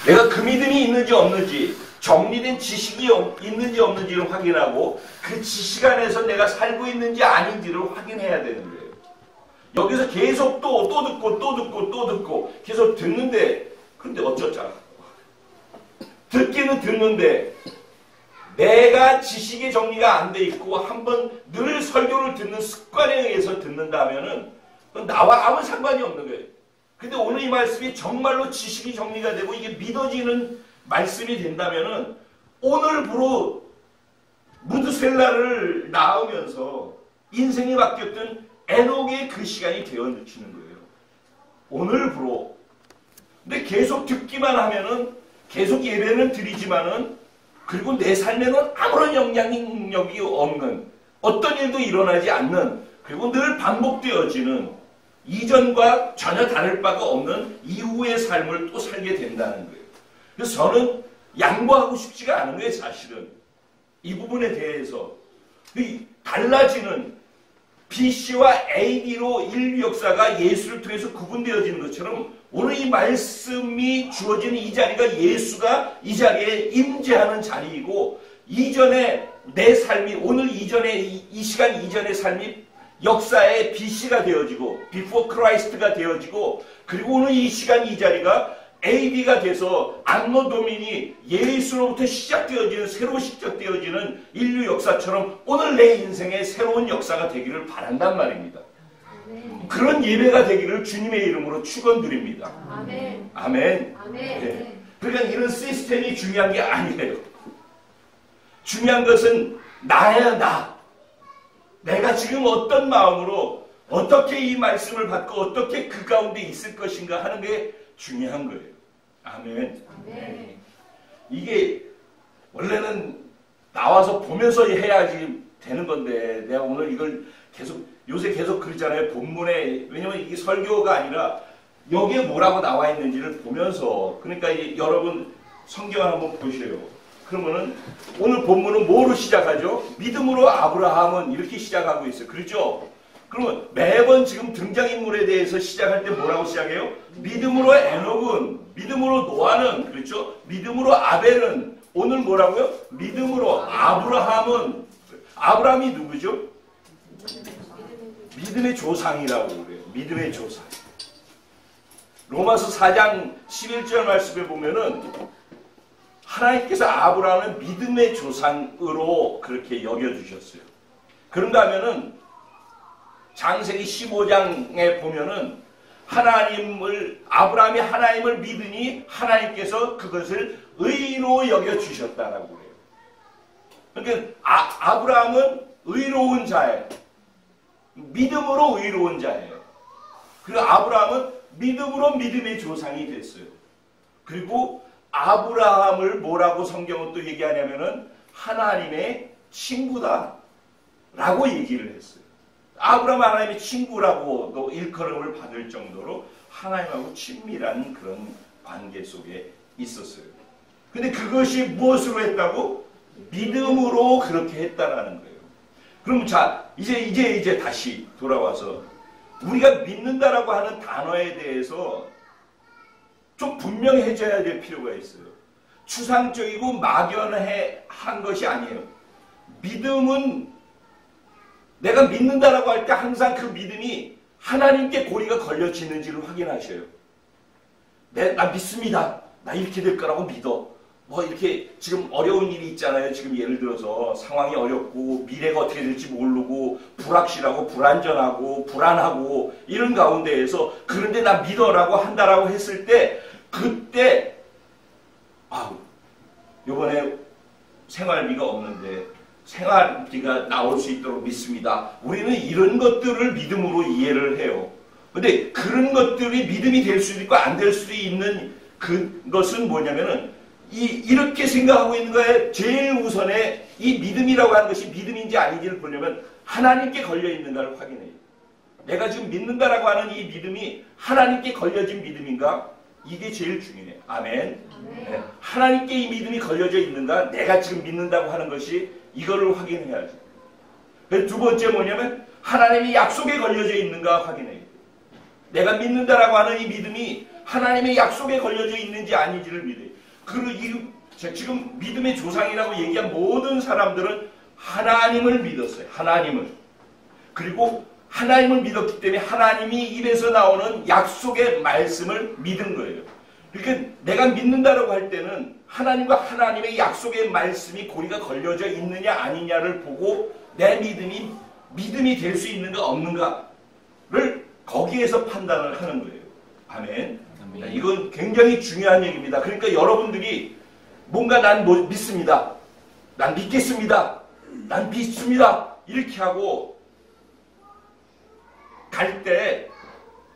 내가 그 믿음이 있는지 없는지, 정리된 지식이 있는지 없는지를 확인하고 그 지식 안에서 내가 살고 있는지 아닌지를 확인해야 되는 거예요. 여기서 계속 또 듣고 계속 듣는데, 그런데 어쩌자. 듣기는 듣는데 내가 지식의 정리가 안 돼 있고 한번 늘 설교를 듣는 습관에 의해서 듣는다면은 나와 아무 상관이 없는 거예요. 근데 오늘 이 말씀이 정말로 지식이 정리가 되고 이게 믿어지는 말씀이 된다면은 오늘부로 무드셀라를 낳으면서 인생이 바뀌었던 에녹의 그 시간이 되어지는 거예요. 오늘부로. 근데 계속 듣기만 하면은 계속 예배는 드리지만은 그리고 내 삶에는 아무런 영향력이 없는, 어떤 일도 일어나지 않는, 그리고 늘 반복되어지는, 이전과 전혀 다를 바가 없는 이후의 삶을 또 살게 된다는 거예요. 그래서 저는 양보하고 싶지가 않은 거예요, 사실은. 이 부분에 대해서. 달라지는 BC와 AD로 인류 역사가 예수를 통해서 구분되어지는 것처럼 오늘 이 말씀이 주어지는 이 자리가 예수가 이 자리에 임재하는 자리이고, 이전에 내 삶이, 오늘 이전에 이 시간 이전의 삶이 역사의 BC가 되어지고 Before Christ가 되어지고, 그리고 오늘 이 시간 이 자리가 AD가 돼서 안노 도민이 예수로부터 시작되어지는, 새로 시작되어지는 인류 역사처럼 오늘 내 인생의 새로운 역사가 되기를 바란단 말입니다. 아멘. 그런 예배가 되기를 주님의 이름으로 축원드립니다. 아멘. 아멘. 아멘. 네. 그러니까 이런 시스템이 중요한 게 아니에요. 중요한 것은 나야 나. 내가 지금 어떤 마음으로 어떻게 이 말씀을 받고 어떻게 그 가운데 있을 것인가 하는 게 중요한 거예요. 아멘. 아멘. 이게 원래는 나와서 보면서 해야지 되는 건데, 내가 오늘 이걸 계속, 요새 계속 그러잖아요. 본문에. 왜냐면 이게 설교가 아니라 여기에 뭐라고 나와 있는지를 보면서, 그러니까 여러분 성경을 한번 보셔요. 그러면은 오늘 본문은 뭐로 시작하죠? 믿음으로 아브라함은 이렇게 시작하고 있어요. 그렇죠? 그러면 매번 지금 등장인물에 대해서 시작할 때 뭐라고 시작해요? 믿음으로 에녹은, 믿음으로 노아는, 그렇죠? 믿음으로 아벨은, 오늘 뭐라고요? 믿음으로 아브라함은, 아브라함이 누구죠? 믿음의 조상이라고 그래요. 믿음의 조상. 로마서 4장 11절 말씀에 보면은 하나님께서 아브라함을 믿음의 조상으로 그렇게 여겨주셨어요. 그런가 하면은 창세기 15장에 보면은 아브라함이 하나님을 믿으니 하나님께서 그것을 의로 여겨주셨다라고 그래요. 그러니까 아브라함은 의로운 자예요. 믿음으로 의로운 자예요. 그리고 아브라함은 믿음으로 믿음의 조상이 됐어요. 그리고 아브라함을 뭐라고 성경은 또 얘기하냐면은 하나님의 친구다 라고 얘기를 했어요. 아브라함은 하나님의 친구라고도 일컬음을 받을 정도로 하나님하고 친밀한 그런 관계 속에 있었어요. 근데 그것이 무엇으로 했다고? 믿음으로 그렇게 했다라는 거예요. 그럼 자, 이제 다시 돌아와서 우리가 믿는다라고 하는 단어에 대해서 좀 분명해져야 될 필요가 있어요. 추상적이고 막연한 것이 아니에요. 믿음은 내가 믿는다라고 할 때 항상 그 믿음이 하나님께 고리가 걸려지는지를 확인하셔요. 나 믿습니다. 나 이렇게 될 거라고 믿어. 뭐 이렇게 지금 어려운 일이 있잖아요. 지금 예를 들어서 상황이 어렵고 미래가 어떻게 될지 모르고 불확실하고 불안전하고 불안하고 이런 가운데에서 그런데 나 믿어라고 한다라고 했을 때 그때 요번에 생활비가 없는데 생활비가 나올 수 있도록 믿습니다. 우리는 이런 것들을 믿음으로 이해를 해요. 근데 그런 것들이 믿음이 될 수도 있고 안 될 수도 있는 그것은 뭐냐면은 이렇게 생각하고 있는 거에 제일 우선에 이 믿음이라고 하는 것이 믿음인지 아닌지를 보려면 하나님께 걸려 있는가를 확인해요. 내가 지금 믿는다라고 하는 이 믿음이 하나님께 걸려진 믿음인가? 이게 제일 중요해요. 아멘. 네. 하나님께 이 믿음이 걸려져 있는가? 내가 지금 믿는다고 하는 것이 이거를 확인해야죠. 두 번째 뭐냐면 하나님이 약속에 걸려져 있는가 확인해요. 내가 믿는다라고 하는 이 믿음이 하나님의 약속에 걸려져 있는지 아닌지를 믿어요. 그리고 지금 믿음의 조상이라고 얘기한 모든 사람들은 하나님을 믿었어요. 하나님을. 그리고 하나님을 믿었기 때문에 하나님이 입에서 나오는 약속의 말씀을 믿은 거예요. 그러니까 내가 믿는다라고 할 때는 하나님과 하나님의 약속의 말씀이 고리가 걸려져 있느냐 아니냐를 보고 내 믿음이 될 수 있는가 없는가를 거기에서 판단을 하는 거예요. 아멘. 이건 굉장히 중요한 얘기입니다. 그러니까 여러분들이 뭔가 난 믿습니다. 난 믿겠습니다. 난 믿습니다. 이렇게 하고 갈 때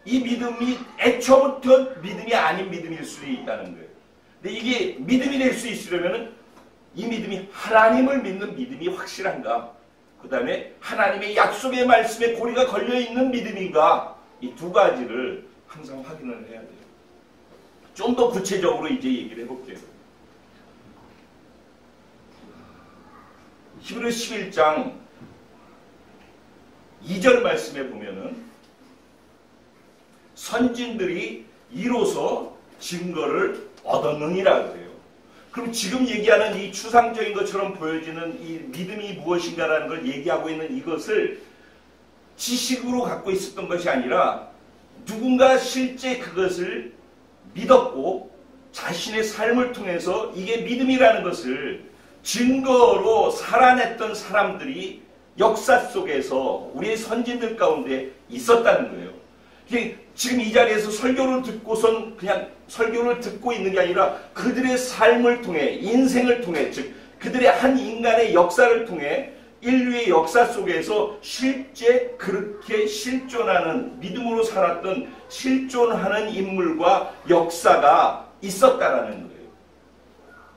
이 믿음이 애초부터 믿음이 아닌 믿음일 수도 있다는 거예요. 근데 이게 믿음이 될 수 있으려면 이 믿음이 하나님을 믿는 믿음이 확실한가, 그 다음에 하나님의 약속의 말씀에 고리가 걸려있는 믿음인가, 이 두 가지를 항상 확인을 해야 돼요. 좀 더 구체적으로 이제 얘기를 해볼게요. 히브리서 11장 2절 말씀에 보면은 선진들이 이로써 증거를 얻었느니라 그래요. 그럼 지금 얘기하는 이 추상적인 것처럼 보여지는 이 믿음이 무엇인가라는 걸 얘기하고 있는 이것을 지식으로 갖고 있었던 것이 아니라 누군가 실제 그것을 믿었고 자신의 삶을 통해서 이게 믿음이라는 것을 증거로 살아냈던 사람들이 역사 속에서 우리의 선진들 가운데 있었다는 거예요. 지금 이 자리에서 설교를 듣고선 그냥 설교를 듣고 있는 게 아니라 그들의 삶을 통해, 인생을 통해, 즉 그들의 한 인간의 역사를 통해 인류의 역사 속에서 실제 그렇게 실존하는, 믿음으로 살았던 실존하는 인물과 역사가 있었다라는 거예요.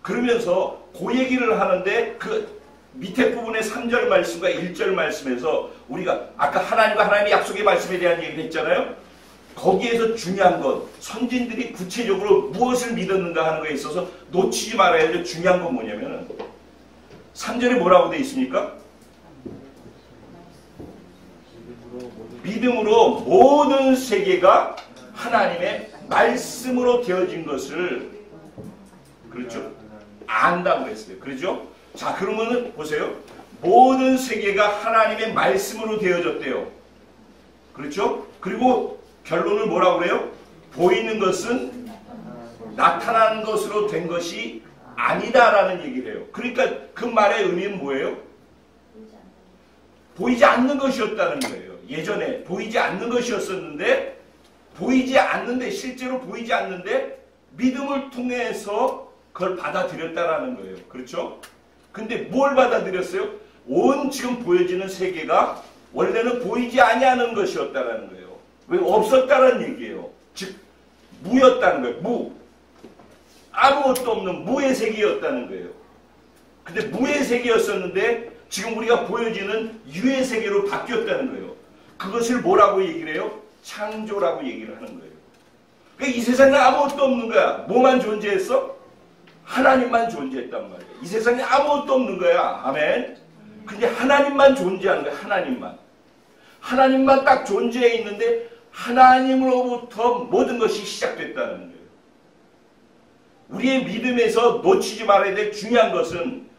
그러면서 그 얘기를 하는데 그 밑에 부분의 3절 말씀과 1절 말씀에서 우리가 아까 하나님과 하나님의 약속의 말씀에 대한 얘기를 했잖아요. 거기에서 중요한 것, 선진들이 구체적으로 무엇을 믿었는가 하는 거에 있어서 놓치지 말아야 될 중요한 건 뭐냐면은 3절에 뭐라고 되어 있습니까? 믿음으로 모든 세계가 하나님의 말씀으로 되어진 것을, 그렇죠? 안다고 했어요. 그렇죠? 자, 그러면은 보세요. 모든 세계가 하나님의 말씀으로 되어졌대요. 그렇죠? 그리고 결론을 뭐라고 그래요? 보이는 것은 나타나는 것으로 된 것이 아니다라는 얘기를 해요. 그러니까 그 말의 의미는 뭐예요? 보이지 않는 것이었다는 거예요. 예전에 보이지 않는 것이었었는데, 실제로 보이지 않는데 믿음을 통해서 그걸 받아들였다라는 거예요. 그렇죠? 근데 뭘 받아들였어요? 온 지금 보여지는 세계가 원래는 보이지 아니하는 것이었다라는 거예요. 왜? 없었다는 얘기예요. 즉 무였다는 거예요. 무. 아무것도 없는 무의 세계였다는 거예요. 근데 무의 세계였었는데 지금 우리가 보여지는 유의 세계로 바뀌었다는 거예요. 그것을 뭐라고 얘기를 해요? 창조라고 얘기를 하는 거예요. 그러니까 이 세상에 아무것도 없는 거야. 뭐만 존재했어? 하나님만 존재했단 말이에요. 이 세상에 아무것도 없는 거야. 아멘. 근데 하나님만 존재하는 거야. 하나님만 딱 존재해 있는데 하나님으로부터 모든 것이 시작됐다는 거예요. 우리의 믿음에서 놓치지 말아야 될 중요한 것은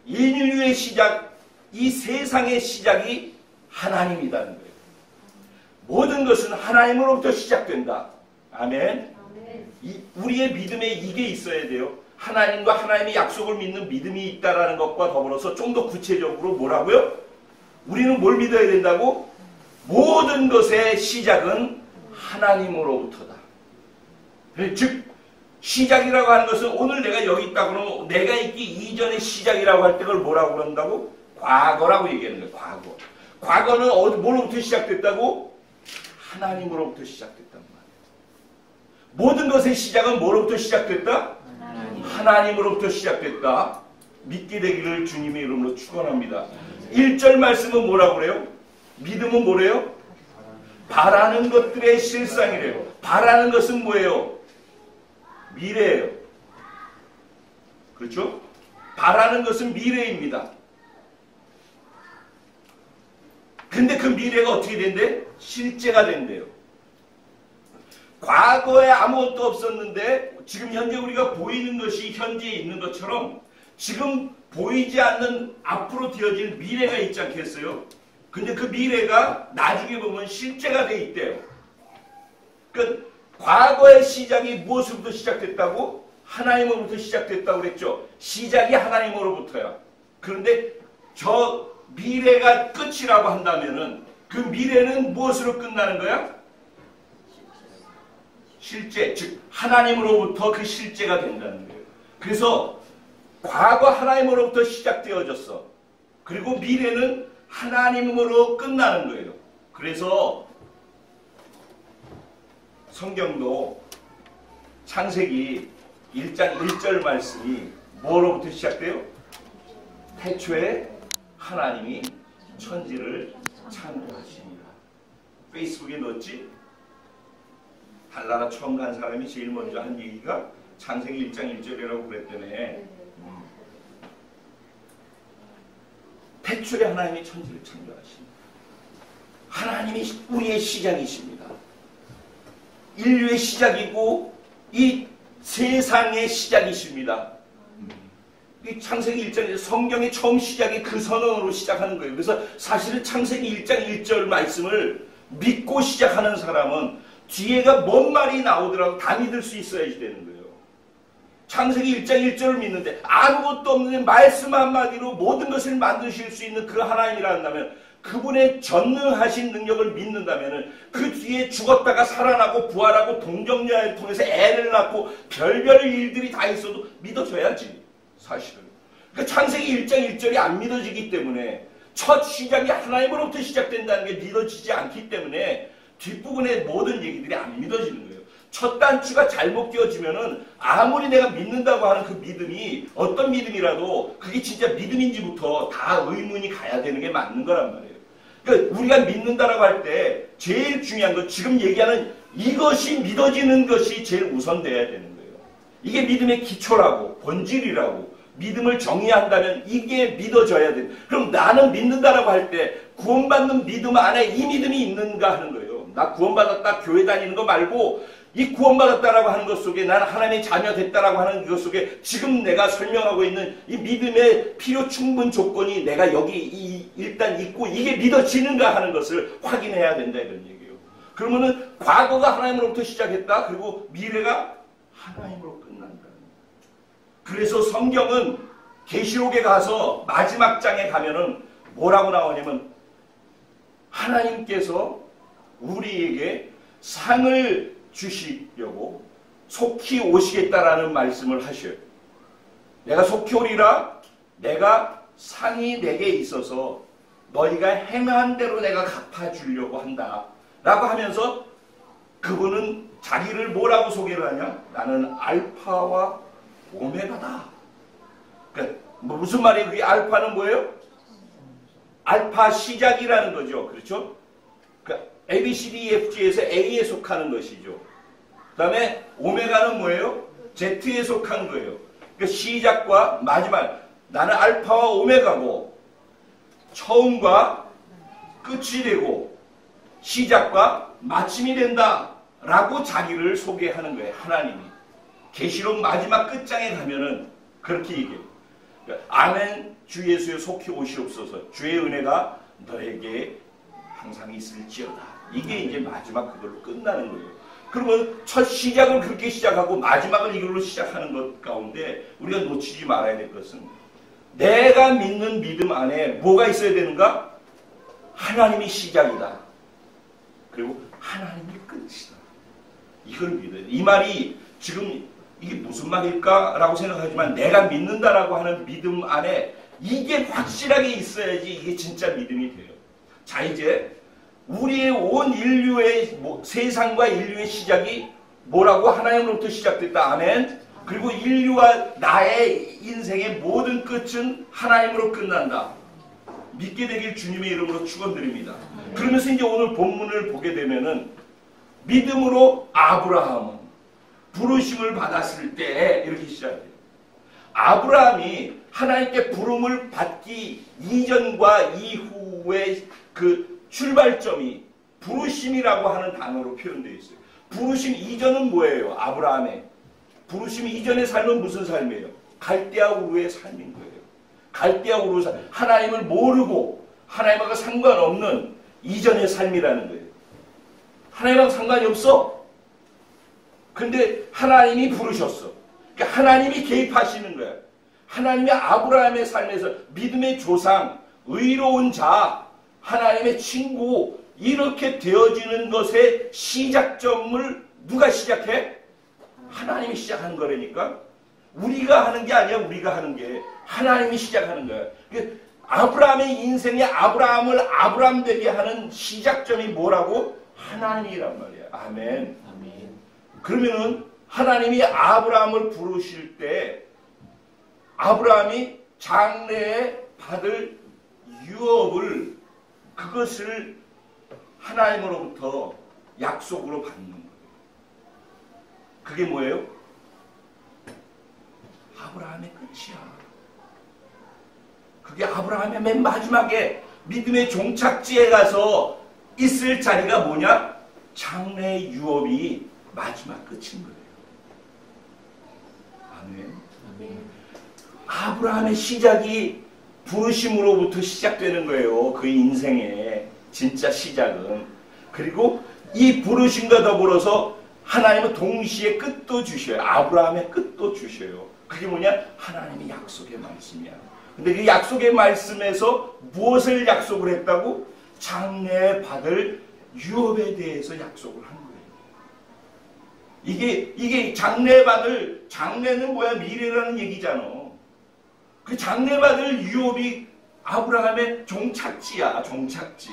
인류의 시작, 이 세상의 시작이 하나님이라는 거예요. 모든 것은 하나님으로부터 시작된다. 아멘. 우리의 믿음에 이게 있어야 돼요. 하나님과 하나님의 약속을 믿는 믿음이 있다라는 것과 더불어서 좀 더 구체적으로 뭐라고요? 우리는 뭘 믿어야 된다고? 모든 것의 시작은 하나님으로부터다. 즉 시작이라고 하는 것은 오늘 내가 여기 있다 그러면 내가 있기 이전의 시작이라고 할 때 그걸 뭐라고 그런다고? 과거라고 얘기하는 거예요. 과거. 과거는 뭐로부터 시작됐다고? 하나님으로부터 시작됐단 말이에요. 모든 것의 시작은 뭐로부터 시작됐다? 하나님으로부터 시작됐다. 믿게 되기를 주님의 이름으로 축원합니다. 1절 말씀은 뭐라고 그래요? 믿음은 뭐래요? 바라는 것들의 실상이래요. 바라는 것은 뭐예요? 미래예요. 그렇죠? 바라는 것은 미래입니다. 근데 그 미래가 어떻게 된대? 실제가 된대요. 과거에 아무것도 없었는데 지금 현재 우리가 보이는 것이 현재에 있는 것처럼 지금 보이지 않는 앞으로 되어질 미래가 있지 않겠어요? 근데 그 미래가 나중에 보면 실제가 돼 있대요. 그러니까 과거의 시작이 무엇으로부터 시작됐다고? 하나님으로부터 시작됐다고 그랬죠. 시작이 하나님으로부터야. 그런데 저 미래가 끝이라고 한다면은 그 미래는 무엇으로 끝나는 거야? 실제, 즉 하나님으로부터 그 실제가 된다는 거예요. 그래서 과거 하나님으로부터 시작되어졌어. 그리고 미래는 하나님으로 끝나는 거예요. 그래서 성경도 창세기 1장 1절 말씀이 뭐로부터 시작돼요? 태초에 하나님이 천지를 창조하시니라. 페이스북에 넣었지? 달나라 처음 간 사람이 제일 먼저 한 얘기가 창세기 1장 1절이라고 그랬더니 태초에 하나님이 천지를 창조하십니다. 하나님이 우리의 시작이십니다. 인류의 시작이고 이 세상의 시작이십니다. 이 창세기 1장 성경의 처음 시작이 그 선언으로 시작하는 거예요. 그래서 사실은 창세기 1장 1절 말씀을 믿고 시작하는 사람은 뒤에가 뭔 말이 나오더라도 다 믿을 수 있어야지 되는 거예요. 창세기 1장 1절을 믿는데 아무것도 없는 말씀 한마디로 모든 것을 만드실 수 있는 그 하나님이라 한다면 그분의 전능하신 능력을 믿는다면 그 뒤에 죽었다가 살아나고 부활하고 동정녀를 통해서 애를 낳고 별별 일들이 다 있어도 믿어줘야지 사실은. 그러니까 창세기 1장 1절이 안 믿어지기 때문에 첫 시작이 하나님으로부터 시작된다는 게 믿어지지 않기 때문에 뒷부분의 모든 얘기들이 안 믿어지는 거예요. 첫 단추가 잘못 끼워지면은 아무리 내가 믿는다고 하는 그 믿음이 어떤 믿음이라도 그게 진짜 믿음인지부터 다 의문이 가야 되는 게 맞는 거란 말이에요. 그러니까 우리가 믿는다라고 할 때 제일 중요한 건 지금 얘기하는 이것이 믿어지는 것이 제일 우선돼야 되는 거예요. 이게 믿음의 기초라고 본질이라고 믿음을 정의한다면 이게 믿어져야 돼. 그럼 나는 믿는다라고 할 때 구원받는 믿음 안에 이 믿음이 있는가 하는 거예요. 나 구원받았다 교회 다니는 거 말고 이 구원받았다라고 하는 것 속에 나는 하나님의 자녀 됐다라고 하는 것 속에 지금 내가 설명하고 있는 이 믿음의 필요 충분 조건이 내가 여기 일단 있고 이게 믿어지는가 하는 것을 확인해야 된다 이런 얘기예요. 그러면은 과거가 하나님으로부터 시작했다. 그리고 미래가 하나님으로 끝난다. 그래서 성경은 계시록에 가서 마지막 장에 가면은 뭐라고 나오냐면 하나님께서 우리에게 상을 주시려고 속히 오시겠다라는 말씀을 하셔요. 내가 속히 오리라. 내가 상이 내게 있어서 너희가 행한 대로 내가 갚아주려고 한다. 라고 하면서 그분은 자기를 뭐라고 소개를 하냐? 나는 알파와 오메가다. 그러니까 무슨 말이에요? 그게 알파는 뭐예요? 알파 시작이라는 거죠. 그렇죠? 그러니까 A, B, C, D, E, F, G에서 A에 속하는 것이죠. 그 다음에 오메가는 뭐예요? Z에 속한 거예요. 그러니까 시작과 마지막. 나는 알파와 오메가고 처음과 끝이 되고 시작과 마침이 된다. 라고 자기를 소개하는 거예요. 하나님이. 계시록 마지막 끝장에 가면은 그렇게 얘기해요. 그러니까 아멘 주 예수여 속히 오시옵소서. 주의 은혜가 너에게 항상 있을지어다. 이게 이제 마지막 그걸로 끝나는 거예요. 그러면 첫 시작을 그렇게 시작하고 마지막을 이걸로 시작하는 것 가운데 우리가 놓치지 말아야 될 것은 내가 믿는 믿음 안에 뭐가 있어야 되는가? 하나님이 시작이다. 그리고 하나님이 끝이다. 이걸 믿어야 돼. 이 말이 지금 이게 무슨 말일까? 라고 생각하지만 내가 믿는다라고 하는 믿음 안에 이게 확실하게 있어야지 이게 진짜 믿음이 돼요. 자, 이제 우리의 온 인류의 세상과 인류의 시작이 뭐라고? 하나님으로부터 시작됐다. 아멘. 그리고 인류와 나의 인생의 모든 끝은 하나님으로 끝난다. 믿게 되길 주님의 이름으로 축원드립니다. 그러면서 이제 오늘 본문을 보게 되면은 믿음으로 아브라함은 부르심을 받았을 때 이렇게 시작해요. 아브라함이 하나님께 부름을 받기 이전과 이후의 그 출발점이 부르심이라고 하는 단어로 표현되어 있어요. 부르심 이전은 뭐예요? 아브라함의. 부르심 이전의 삶은 무슨 삶이에요? 갈대아 우르의 삶인 거예요. 갈대아 우르 삶. 하나님을 모르고 하나님과 상관없는 이전의 삶이라는 거예요. 하나님하고 상관이 없어. 근데 하나님이 부르셨어. 그러니까 하나님이 개입하시는 거야. 하나님의 아브라함의 삶에서 믿음의 조상, 의로운 자, 하나님의 친구 이렇게 되어지는 것의 시작점을 누가 시작해? 하나님이 시작하는 거라니까. 우리가 하는 게 아니야. 우리가 하는 게 하나님이 시작하는 거야. 그러니까 아브라함의 인생에 아브라함을 아브라함 되게 하는 시작점이 뭐라고? 하나님이란 말이야. 아멘. 아멘. 그러면은 하나님이 아브라함을 부르실 때 아브라함이 장래에 받을 유업을 그것을 하나님으로부터 약속으로 받는 거예요. 그게 뭐예요? 아브라함의 끝이야. 그게 아브라함의 맨 마지막에 믿음의 종착지에 가서 있을 자리가 뭐냐? 장래의 유업이 마지막 끝인 거예요. 아멘. 아멘. 아브라함의 시작이 부르심으로부터 시작되는 거예요. 그 인생의 진짜 시작은. 그리고 이 부르심과 더불어서 하나님은 동시에 끝도 주셔요. 아브라함의 끝도 주셔요. 그게 뭐냐? 하나님의 약속의 말씀이야. 근데 그 약속의 말씀에서 무엇을 약속을 했다고? 장래에 받을 유업에 대해서 약속을 한 거예요. 이게 장래에 받을, 장래는 뭐야? 미래라는 얘기잖아. 그 장래 받을 유업이 아브라함의 종착지야. 종착지.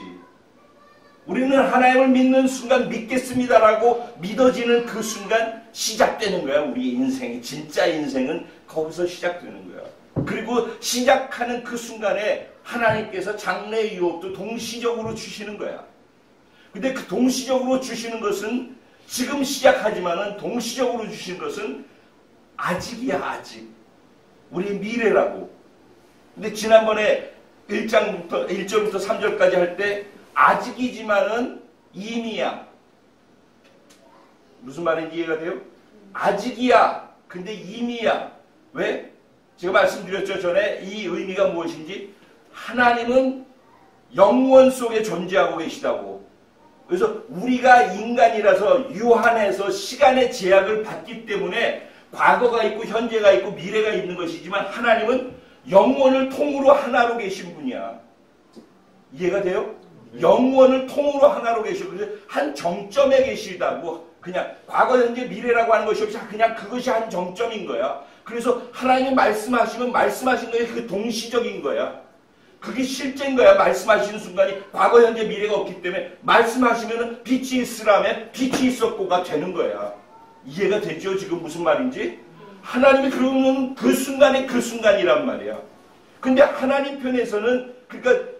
우리는 하나님을 믿는 순간 믿겠습니다라고 믿어지는 그 순간 시작되는 거야. 우리 인생이. 진짜 인생은 거기서 시작되는 거야. 그리고 시작하는 그 순간에 하나님께서 장래의 유업도 동시적으로 주시는 거야. 근데 그 동시적으로 주시는 것은 지금 시작하지만은 동시적으로 주시는 것은 아직이야. 아직. 우리 미래라고. 근데 지난번에 1절부터 3절까지 할 때 아직이지만은 이미야. 무슨 말인지 이해가 돼요? 아직이야. 근데 이미야. 왜? 제가 말씀드렸죠. 전에 이 의미가 무엇인지. 하나님은 영원 속에 존재하고 계시다고. 그래서 우리가 인간이라서 유한해서 시간의 제약을 받기 때문에 과거가 있고 현재가 있고 미래가 있는 것이지만 하나님은 영원을 통으로 하나로 계신 분이야. 이해가 돼요? 영원을 통으로 하나로 계시고 그래서 한 정점에 계시다고. 그냥 과거 현재 미래라고 하는 것이 없이 그냥 그것이 한 정점인 거야. 그래서 하나님이 말씀하시면 말씀하신 거에 그 동시적인 거야. 그게 실제인 거야. 말씀하시는 순간이 과거 현재 미래가 없기 때문에 말씀하시면 빛이 있으라면 빛이 있었고가 되는 거야. 이해가 되죠? 지금 무슨 말인지? 하나님이 그러면 그 순간에 그 순간이란 말이야. 근데 하나님 편에서는 그러니까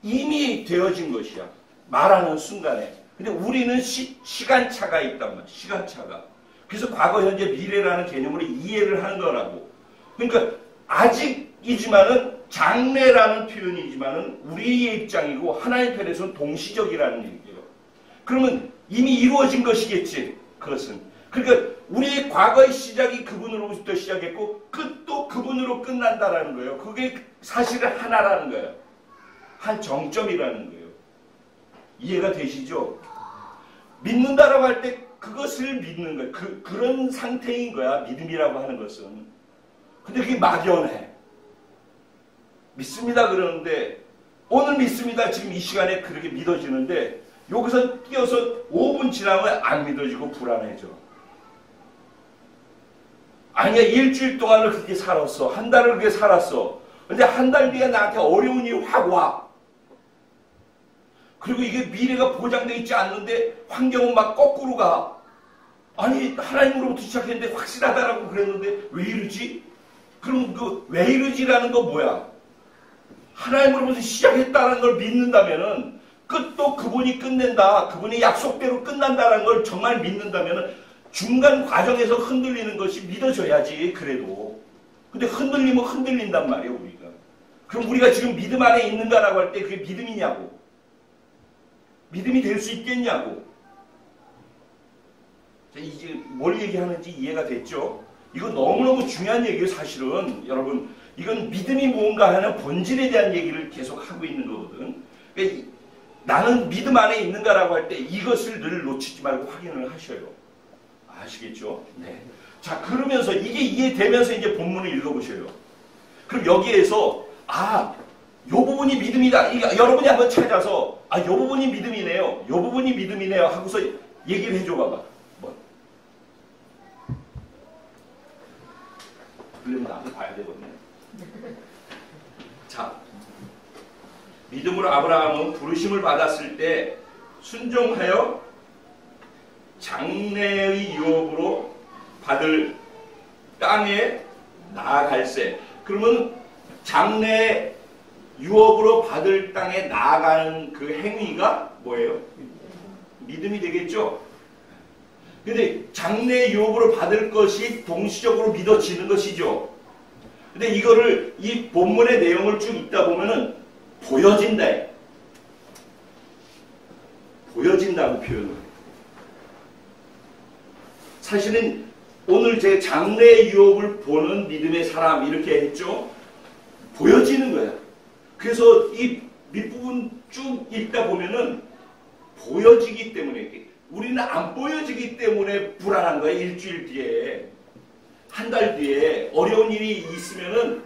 이미 되어진 것이야. 말하는 순간에. 근데 우리는 시간차가 있단 말이야. 시간차가. 그래서 과거, 현재, 미래라는 개념으로 이해를 하는 거라고. 그러니까 아직이지만은 장래라는 표현이지만은 우리의 입장이고 하나님 편에서는 동시적이라는 얘기예요. 그러면 이미 이루어진 것이겠지. 그것은. 그러니까 우리의 과거의 시작이 그분으로부터 시작했고 끝도 그분으로 끝난다라는 거예요. 그게 사실은 하나라는 거예요. 한 정점이라는 거예요. 이해가 되시죠? 믿는다라고 할 때 그것을 믿는 거예요. 그런 상태인 거야. 믿음이라고 하는 것은. 근데 그게 막연해. 믿습니다 그러는데 오늘 믿습니다. 지금 이 시간에 그렇게 믿어지는데 여기서 뛰어서 5분 지나면 안 믿어지고 불안해져. 아니야 일주일 동안을 그렇게 살았어. 한 달을 그렇게 살았어. 근데 한 달 뒤에 나한테 어려운 일이 확 와. 그리고 이게 미래가 보장되어 있지 않는데 환경은 막 거꾸로 가. 아니 하나님으로부터 시작했는데 확실하다라고 그랬는데 왜 이러지? 그럼 그 왜 이러지라는 거 뭐야? 하나님으로부터 시작했다는 걸 믿는다면은 끝도 그분이 끝낸다. 그분의 약속대로 끝난다는 걸 정말 믿는다면은 중간 과정에서 흔들리는 것이 믿어져야지. 그래도. 근데 흔들리면 흔들린단 말이에요. 우리가. 그럼 우리가 지금 믿음 안에 있는가라고 할 때 그게 믿음이냐고. 믿음이 될 수 있겠냐고. 이제 뭘 얘기하는지 이해가 됐죠? 이거 너무너무 중요한 얘기예요, 사실은. 여러분, 이건 믿음이 뭔가 하는 본질에 대한 얘기를 계속 하고 있는 거거든. 그러니까 나는 믿음 안에 있는가라고 할 때 이것을 늘 놓치지 말고 확인을 하셔요. 아시겠죠? 네. 자, 그러면서 이게 이해되면서 이제 본문을 읽어보셔요. 그럼 여기에서 요 부분이 믿음이다. 여러분이 한번 찾아서 요 부분이 믿음이네요. 요 부분이 믿음이네요. 하고서 얘기를 해줘 봐봐. 뭐. 그러면 나도 봐야 되거든요. 자, 믿음으로 아브라함은 부르심을 받았을 때 순종하여 장래의 유업으로 받을 땅에 나아갈세. 그러면 장래 유업으로 받을 땅에 나아가는 그 행위가 뭐예요? 믿음이 되겠죠? 근데 장래 유업으로 받을 것이 동시적으로 믿어지는 것이죠. 근데 이거를 이 본문의 내용을 쭉 읽다 보면은 보여진다. 보여진다고 표현을 해요. 사실은 오늘 제 장래 유업을 보는 믿음의 사람 이렇게 했죠. 보여지는 거야. 그래서 이 밑부분 쭉 읽다 보면은 보여지기 때문에 우리는 안 보여지기 때문에 불안한 거야. 일주일 뒤에 한 달 뒤에 어려운 일이 있으면은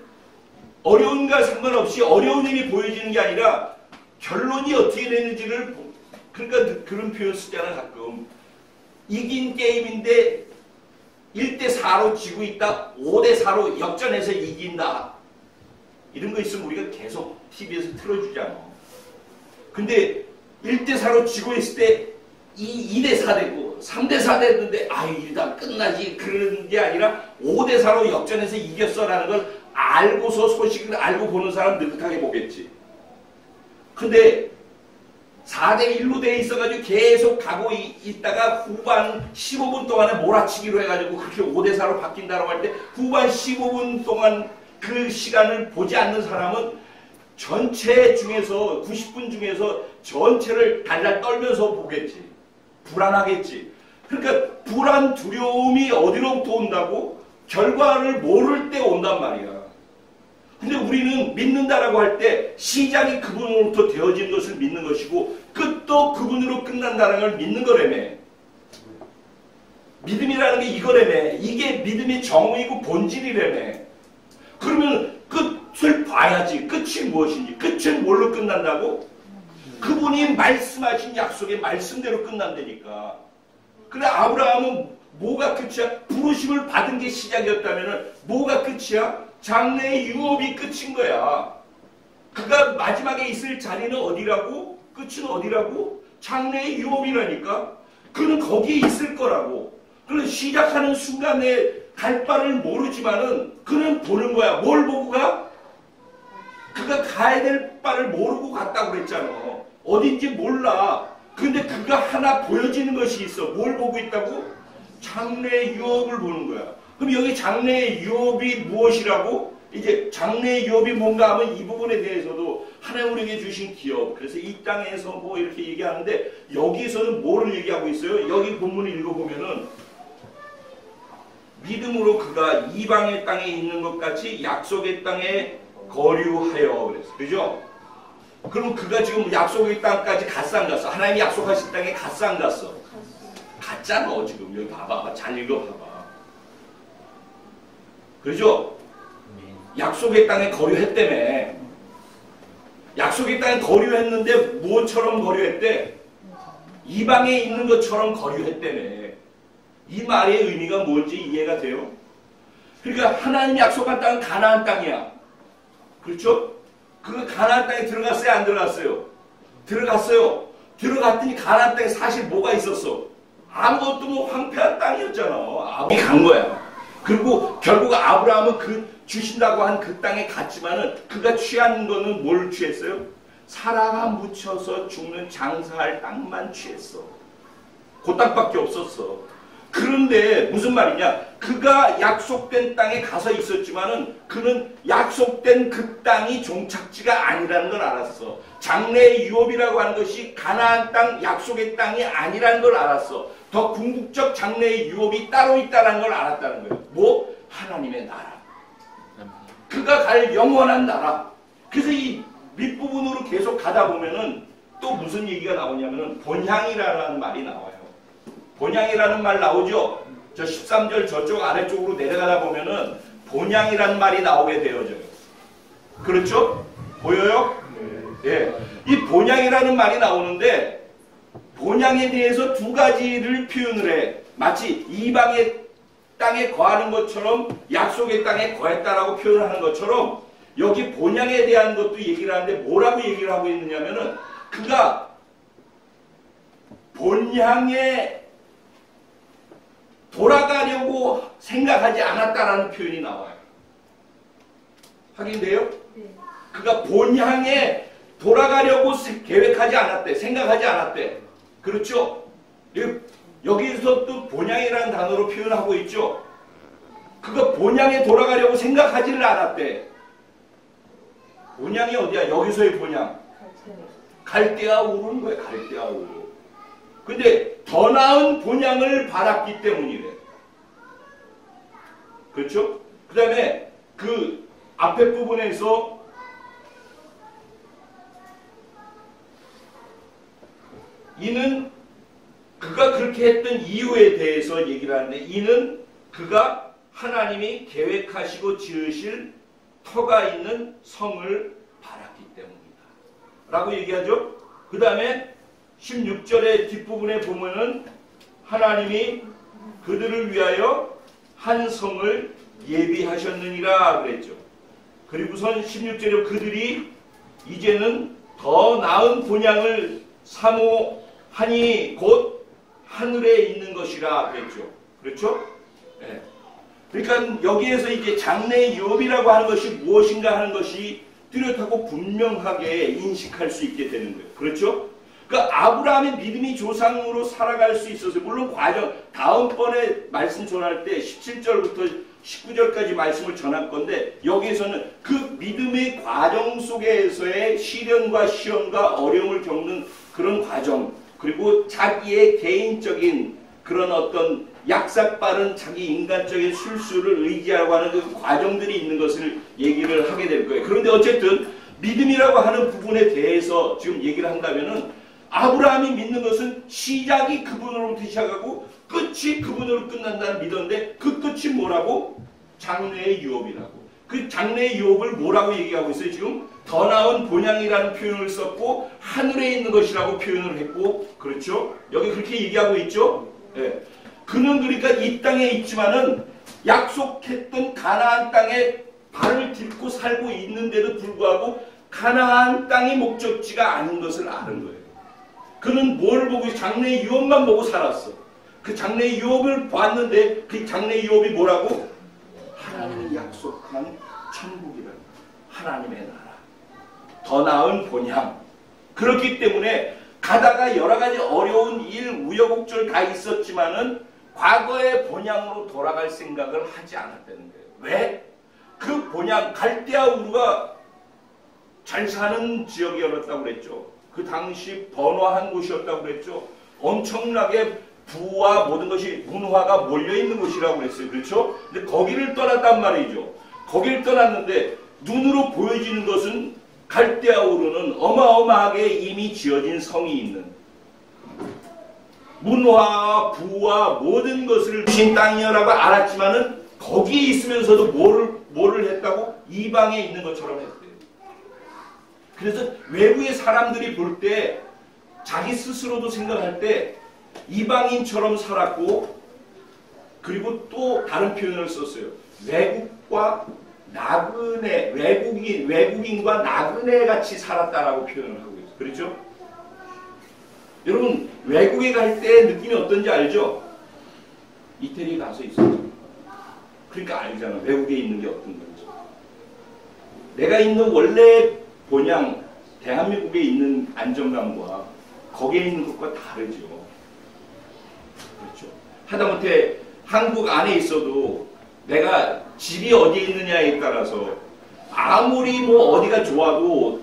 어려운가 상관없이 어려운 일이 보여지는 게 아니라 결론이 어떻게 되는지를 그러니까 그런 표현 쓰잖아 가끔. 이긴 게임인데 1대4로 지고 있다. 5대4로 역전해서 이긴다. 이런 거 있으면 우리가 계속 TV에서 틀어주잖아. 근데 1대4로 지고 있을 때 2대4 되고 3대4 됐는데 이러다 끝나지 그런 게 아니라 5대4로 역전해서 이겼어라는 걸 알고서 소식을 알고 보는 사람 느긋하게 보겠지. 근데 4대1로 돼 있어가지고 계속 가고 있다가 후반 15분 동안에 몰아치기로 해가지고 그렇게 5대4로 바뀐다고 할 때 후반 15분 동안 그 시간을 보지 않는 사람은 전체 중에서 90분 중에서 전체를 달달 떨면서 보겠지. 불안하겠지. 그러니까 불안, 두려움이 어디로부터 온다고? 결과를 모를 때 온단 말이야. 근데 우리는 믿는다라고 할 때 시작이 그분으로부터 되어진 것을 믿는 것이고 끝도 그분으로 끝난다는 걸 믿는 거라며. 믿음이라는 게 이거라며. 이게 믿음의 정의고 본질이라며. 그러면 끝을 봐야지. 끝이 무엇인지. 끝은 뭘로 끝난다고? 그분이 말씀하신 약속의 말씀대로 끝난다니까. 근데 아브라함은 뭐가 끝이야? 부르심을 받은 게 시작이었다면 뭐가 끝이야? 장래의 유업이 끝인 거야. 그가 마지막에 있을 자리는 어디라고? 끝은 어디라고? 장래의 유업이라니까. 그는 거기에 있을 거라고. 그는 시작하는 순간에 갈 바를 모르지만은 그는 보는 거야. 뭘 보고 가? 그가 가야 될 바를 모르고 갔다고 그랬잖아. 어딘지 몰라. 근데 그가 하나 보여지는 것이 있어. 뭘 보고 있다고? 장래의 유업을 보는 거야. 그럼 여기 장래의 유업이 무엇이라고? 이제 장래의 유업이 뭔가 하면 이 부분에 대해서도 하나님 우리에게 주신 기업. 그래서 이 땅에서 뭐 이렇게 얘기하는데 여기서는 뭐를 얘기하고 있어요? 여기 본문을 읽어보면은 믿음으로 그가 이방의 땅에 있는 것 같이 약속의 땅에 거류하여 그랬어. 그죠? 그럼 그가 지금 약속의 땅까지 갔어 안 갔어? 하나님이 약속하신 땅에 갔어 안 갔어? 갔잖아. 지금 여기 봐봐. 잘 읽어봐봐. 그죠? 약속의 땅에 거류했다며. 약속의 땅에 거류했는데 무엇처럼 거류했대? 이방에 있는 것처럼 거류했다며. 이 말의 의미가 뭔지 이해가 돼요? 그러니까 하나님이 약속한 땅은 가나안 땅이야. 그렇죠? 그 가나안 땅에 들어갔어요? 안 들어갔어요? 들어갔어요. 들어갔더니 가나안 땅에 사실 뭐가 있었어? 아무것도 뭐 황폐한 땅이었잖아. 아브라함이 간 거야. 그리고 결국 아브라함은 그 주신다고 한 그 땅에 갔지만은 그가 취한 거는 뭘 취했어요? 사라가 묻혀서 죽는 장사할 땅만 취했어. 그 땅밖에 없었어. 그런데 무슨 말이냐? 그가 약속된 땅에 가서 있었지만은 그는 약속된 그 땅이 종착지가 아니라는 걸 알았어. 장래의 유업이라고 하는 것이 가나안 땅, 약속의 땅이 아니라는 걸 알았어. 더 궁극적 장래의 유업이 따로 있다는 걸 알았다는 거예요. 뭐? 하나님의 나라. 그가 갈 영원한 나라. 그래서 이 밑부분으로 계속 가다 보면은 또 무슨 얘기가 나오냐면은 본향이라는 말이 나와요. 본향이라는 말 나오죠? 저 13절 저쪽 아래쪽으로 내려가다 보면은 본향이라는 말이 나오게 되어져요. 그렇죠? 보여요? 예. 이 본향이라는 말이 나오는데 본향에 대해서 두 가지를 표현을 해. 마치 이방의 땅에 거하는 것처럼 약속의 땅에 거했다라고 표현을 하는 것처럼 여기 본향에 대한 것도 얘기를 하는데 뭐라고 얘기를 하고 있느냐면은 그가 본향에 돌아가려고 생각하지 않았다라는 표현이 나와요. 확인돼요? 네. 그가 본향에 돌아가려고 계획하지 않았대. 생각하지 않았대. 그렇죠? 여기서 또 본향이라는 단어로 표현하고 있죠. 그가 본향에 돌아가려고 생각하지를 않았대. 본향이 어디야? 여기서의 본향. 갈대아 우르는 거야. 갈대아 우르. 근데 더 나은 본향을 바랐기 때문이래. 그렇죠? 그 다음에 그 앞에 부분에서 이는 그가 그렇게 했던 이유에 대해서 얘기를 하는데 이는 그가 하나님이 계획하시고 지으실 터가 있는 성을 바랐기 때문이다. 라고 얘기하죠. 그 다음에 16절의 뒷부분에 보면은 하나님이 그들을 위하여 한 성을 예비하셨느니라 그랬죠. 그리고선 16절에 그들이 이제는 더 나은 본향을 사모하니 곧 하늘에 있는 것이라 그랬죠. 그렇죠? 네. 그러니까 여기에서 이제 장래의 유업이라고 하는 것이 무엇인가 하는 것이 뚜렷하고 분명하게 인식할 수 있게 되는 거예요. 그렇죠? 그러니까 아브라함의 믿음이 조상으로 살아갈 수 있어서 물론 과정 다음번에 말씀 전할 때 17절부터 19절까지 말씀을 전할 건데 여기에서는 그 믿음의 과정 속에서의 시련과 시험과 어려움을 겪는 그런 과정 그리고 자기의 개인적인 그런 어떤 약삭빠른 자기 인간적인 술수를 의지하고 하는 그 과정들이 있는 것을 얘기를 하게 될 거예요. 그런데 어쨌든 믿음이라고 하는 부분에 대해서 지금 얘기를 한다면은 아브라함이 믿는 것은 시작이 그분으로부터 시작하고 끝이 그분으로 끝난다는 믿었는데 그 끝이 뭐라고? 장래의 유업이라고. 그 장래의 유업을 뭐라고 얘기하고 있어요? 지금 더 나은 본향이라는 표현을 썼고 하늘에 있는 것이라고 표현을 했고 그렇죠? 여기 그렇게 얘기하고 있죠? 네. 그는 그러니까 이 땅에 있지만은 약속했던 가나안 땅에 발을 딛고 살고 있는데도 불구하고 가나안 땅이 목적지가 아닌 것을 아는 거예요. 그는 뭘 보고 장래의 유업만 보고 살았어. 그 장래의 유업을 봤는데 그 장래의 유업이 뭐라고? 하나님이 약속한 천국이라는 하나님의 나라. 더 나은 본향. 그렇기 때문에 가다가 여러 가지 어려운 일, 우여곡절 다 있었지만은 과거의 본향으로 돌아갈 생각을 하지 않았다는 거예요. 왜? 그 본향, 갈대아 우르가 잘 사는 지역이었다고 그랬죠. 그 당시 번화한 곳이었다고 그랬죠. 엄청나게 부와 모든 것이 문화가 몰려있는 곳이라고 그랬어요. 그렇죠? 근데 거기를 떠났단 말이죠. 거기를 떠났는데 눈으로 보여지는 것은 갈대아 우르는 어마어마하게 이미 지어진 성이 있는 문화와 부와 모든 것을 주신 땅이라고 알았지만은 거기에 있으면서도 뭐를 했다고? 이방에 있는 것처럼 했대요. 그래서 외부의 사람들이 볼 때 자기 스스로도 생각할 때 이방인처럼 살았고 그리고 또 다른 표현을 썼어요. 외국과 나그네, 외국인과 나그네 같이 살았다라고 표현을 하고 있어요. 그렇죠? 여러분 외국에 갈 때 느낌이 어떤지 알죠? 이태리 가서 있었죠. 그러니까 알잖아. 외국에 있는 게 어떤 건지. 내가 있는 원래 본향 대한민국에 있는 안정감과 거기에 있는 것과 다르죠. 그렇죠. 하다못해 한국 안에 있어도 내가 집이 어디에 있느냐에 따라서 아무리 뭐 어디가 좋아도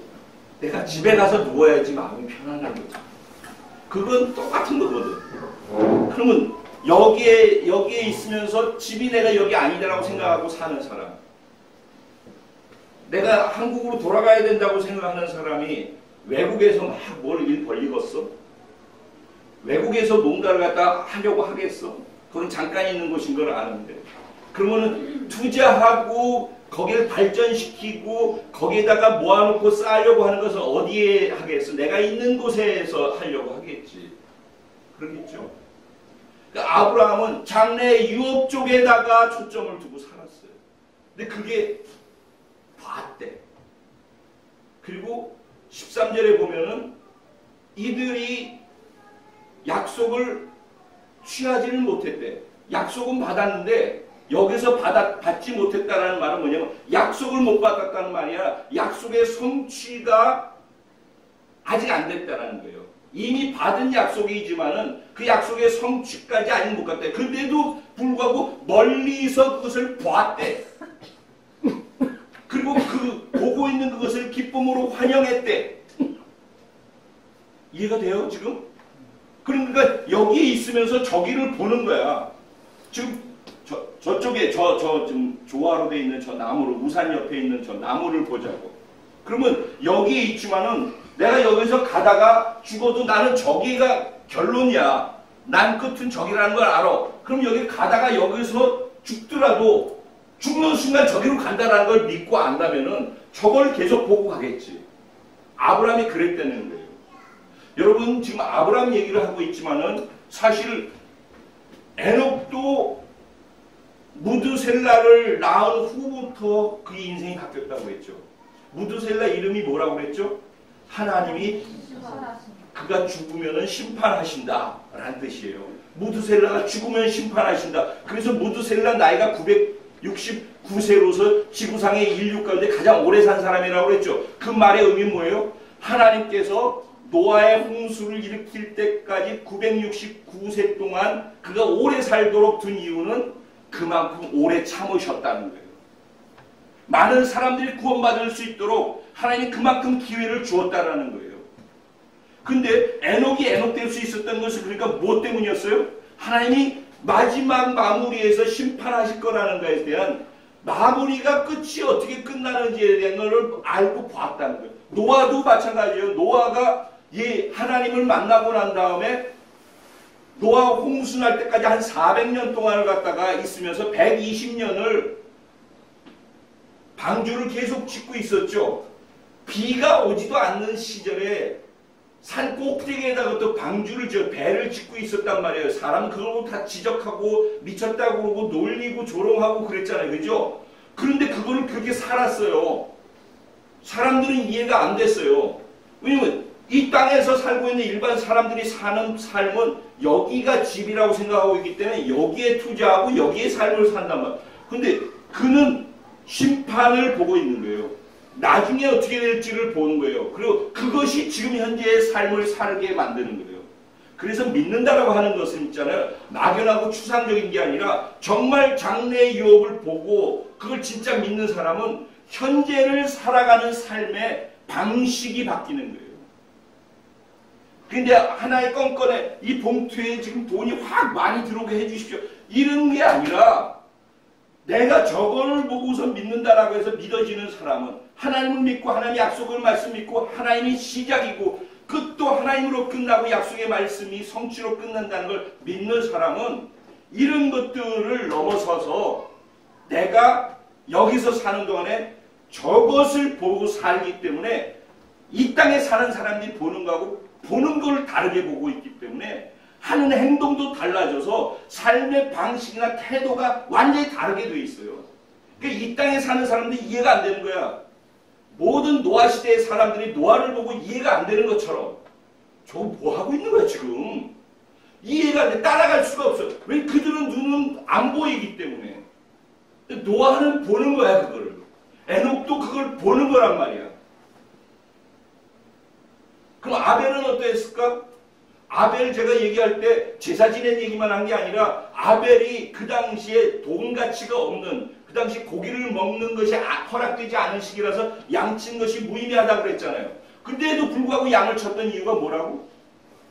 내가 집에 가서 누워야지 마음이 편안한 거죠. 그건 똑같은 거거든. 그러면 여기에 있으면서 집이 내가 여기 아니다라고 생각하고 사는 사람, 내가 한국으로 돌아가야 된다고 생각하는 사람이 외국에서 막 뭘 일 벌리겠어? 외국에서 뭔가를 갖다 하려고 하겠어? 그건 잠깐 있는 곳인 걸 아는데. 그러면은 투자하고 거기를 발전시키고 거기에다가 모아놓고 쌓으려고 하는 것은 어디에 하겠어? 내가 있는 곳에서 하려고 하겠지. 그러겠죠. 그러니까 아브라함은 장래 유업 쪽에다가 초점을 두고 살았어요. 근데 그게 봤대. 그리고 13절에 보면은 이들이 약속을 취하지는 못했대. 약속은 받았는데 여기서 받지 못했다는 말은 뭐냐면 약속을 못 받았다는 말이야. 약속의 성취가 아직 안 됐다는 거예요. 이미 받은 약속이지만은 그 약속의 성취까지 아직 못 갔대. 근데도 불구하고 멀리서 그것을 보았대. 그리고 그 보고 있는 그것을 기쁨으로 환영했대. 이해가 돼요 지금? 그러니까 여기에 있으면서 저기를 보는 거야. 지금 저쪽에 지금 조화로 돼 있는 저 나무를, 우산 옆에 있는 저 나무를 보자고. 그러면 여기에 있지만은 내가 여기서 가다가 죽어도 나는 저기가 결론이야. 난 끝은 저기라는 걸 알아. 그럼 여기 가다가 여기서 죽더라도 죽는 순간 저기로 간다는 걸 믿고 안다면은 저걸 계속 보고 가겠지. 아브라함이 그랬다는 거예요. 여러분 지금 아브라함 얘기를 하고 있지만은 사실 에녹도 무드셀라를 낳은 후부터 그의 인생이 바뀌었다고 했죠. 무드셀라 이름이 뭐라고 그랬죠? 하나님이 그가 죽으면 심판하신다 라는 뜻이에요. 무드셀라가 죽으면 심판하신다. 그래서 무드셀라 나이가 969세로서 지구상의 인류 가운데 가장 오래 산 사람이라고 그랬죠. 그 말의 의미는 뭐예요? 하나님께서 노아의 홍수를 일으킬 때까지 969세 동안 그가 오래 살도록 둔 이유는 그만큼 오래 참으셨다는 거예요. 많은 사람들이 구원받을 수 있도록 하나님이 그만큼 기회를 주었다는 거예요. 근데 에녹이 에녹될 수 있었던 것은 그러니까 무엇 때문이었어요? 하나님이 마지막 마무리에서 심판하실 거라는 것에 대한 마무리가 끝이 어떻게 끝나는지에 대한 것을 알고 봤다는 거예요. 노아도 마찬가지예요. 노아가 하나님을 만나고 난 다음에 노아 홍수 날 때까지 한 400년 동안을 갖다가 있으면서 120년을 방주를 계속 짓고 있었죠. 비가 오지도 않는 시절에 산 꼭대기에다가 또 방주를 배를 짓고 있었단 말이에요. 사람 그걸 다 지적하고 미쳤다고 그러고 놀리고 조롱하고 그랬잖아요. 그죠? 그런데 그거를 그렇게 살았어요. 사람들은 이해가 안 됐어요. 왜냐면 이 땅에서 살고 있는 일반 사람들이 사는 삶은 여기가 집이라고 생각하고 있기 때문에 여기에 투자하고 여기에 삶을 산단 말이에요. 근데 그는 심판을 보고 있는 거예요. 나중에 어떻게 될지를 보는 거예요. 그리고 그것이 지금 현재의 삶을 살게 만드는 거예요. 그래서 믿는다라고 하는 것은 있잖아요. 막연하고 추상적인 게 아니라 정말 장래의 유업을 보고 그걸 진짜 믿는 사람은 현재를 살아가는 삶의 방식이 바뀌는 거예요. 근데 하나의 건건에 이 봉투에 지금 돈이 확 많이 들어오게 해주십시오. 이런 게 아니라 내가 저거를 보고서 믿는다라고 해서 믿어지는 사람은 하나님을 믿고 하나님의 약속을 말씀 믿고 하나님이 시작이고 끝도 하나님으로 끝나고 약속의 말씀이 성취로 끝난다는 걸 믿는 사람은 이런 것들을 넘어서서 내가 여기서 사는 동안에 저것을 보고 살기 때문에 이 땅에 사는 사람들이 보는 거하고 보는 걸 다르게 보고 있기 때문에 하는 행동도 달라져서 삶의 방식이나 태도가 완전히 다르게 돼 있어요. 그러니까 이 땅에 사는 사람들이 이해가 안 되는 거야. 모든 노아 시대의 사람들이 노아를 보고 이해가 안 되는 것처럼 저거 뭐 하고 있는 거야 지금. 이해가 안 돼. 따라갈 수가 없어. 왜 그들은 눈은 안 보이기 때문에. 노아는 보는 거야 그거를. 에녹도 그걸 보는 거란 말이야. 그럼 아벨은 어떠했을까? 아벨 제가 얘기할 때 제사 지낸 얘기만 한 게 아니라 아벨이 그 당시에 돈 가치가 없는 그 당시 고기를 먹는 것이 허락되지 않은 시기라서 양 친 것이 무의미하다고 그랬잖아요. 근데도 불구하고 양을 쳤던 이유가 뭐라고?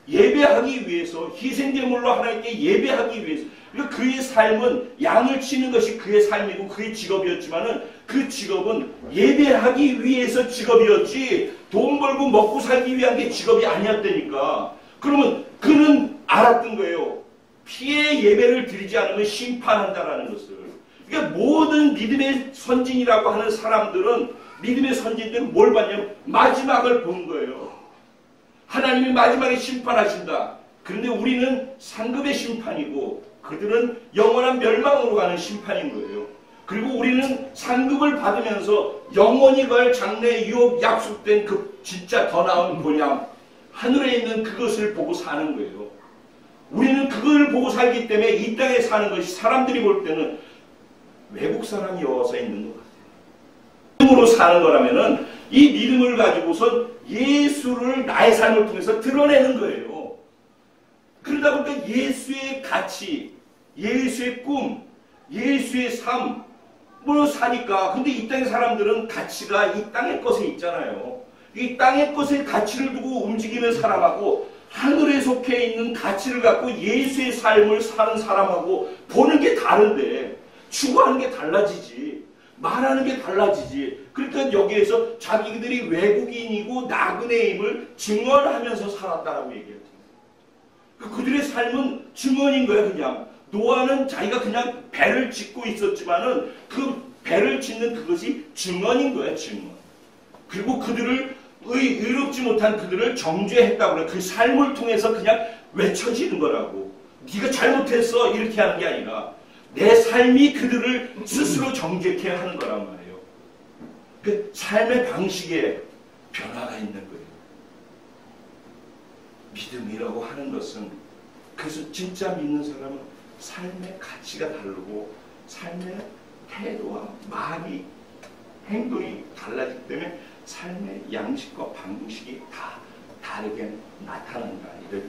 예배하기 위해서 희생제물로 하나님께 예배하기 위해서 그러니까 그의 삶은 양을 치는 것이 그의 삶이고 그의 직업이었지만은 그 직업은 예배하기 위해서 직업이었지 돈 벌고 먹고 살기 위한 게 직업이 아니었다니까. 그러면 그는 알았던 거예요. 피의 예배를 드리지 않으면 심판한다라는 것을. 그러니까 모든 믿음의 선진이라고 하는 사람들은 믿음의 선진들은 뭘 봤냐면 마지막을 본 거예요. 하나님이 마지막에 심판하신다. 그런데 우리는 상급의 심판이고 그들은 영원한 멸망으로 가는 심판인 거예요. 그리고 우리는 상급을 받으면서 영원히 갈 장래 유업 약속된 그 진짜 더 나은 본향 하늘에 있는 그것을 보고 사는 거예요. 우리는 그걸 보고 살기 때문에 이 땅에 사는 것이 사람들이 볼 때는 외국 사람이 와서 있는 것 같아요. 믿음으로 사는 거라면은 이 믿음을 가지고선 예수를 나의 삶을 통해서 드러내는 거예요. 그러다 보니까 예수의 가치, 예수의 꿈, 예수의 삶으로 사니까. 근데 이 땅의 사람들은 가치가 이 땅의 것에 있잖아요. 이 땅의 것에 가치를 두고 움직이는 사람하고 하늘에 속해 있는 가치를 갖고 예수의 삶을 사는 사람하고 보는 게 다른데 추구하는 게 달라지지. 말하는 게 달라지지. 그러니까 여기에서 자기들이 외국인이고 나그네임을 증언하면서 살았다라고 얘기해요. 그들의 삶은 증언인 거야. 그냥 노아는 자기가 그냥 배를 짓고 있었지만은 그 배를 짓는 그것이 증언인 거야. 증언. 그리고 그들을 의롭지 못한 그들을 정죄했다고 그래. 그 삶을 통해서 그냥 외쳐지는 거라고. 네가 잘못했어 이렇게 하는 게 아니라 내 삶이 그들을 스스로 정죄케 하는 거란 말이에요. 그 삶의 방식에 변화가 있는 거예요. 믿음이라고 하는 것은 그래서 진짜 믿는 사람은 삶의 가치가 다르고 삶의 태도와 말이 행동이 달라지기 때문에 삶의 양식과 방식이 다 다르게 나타난다. 이런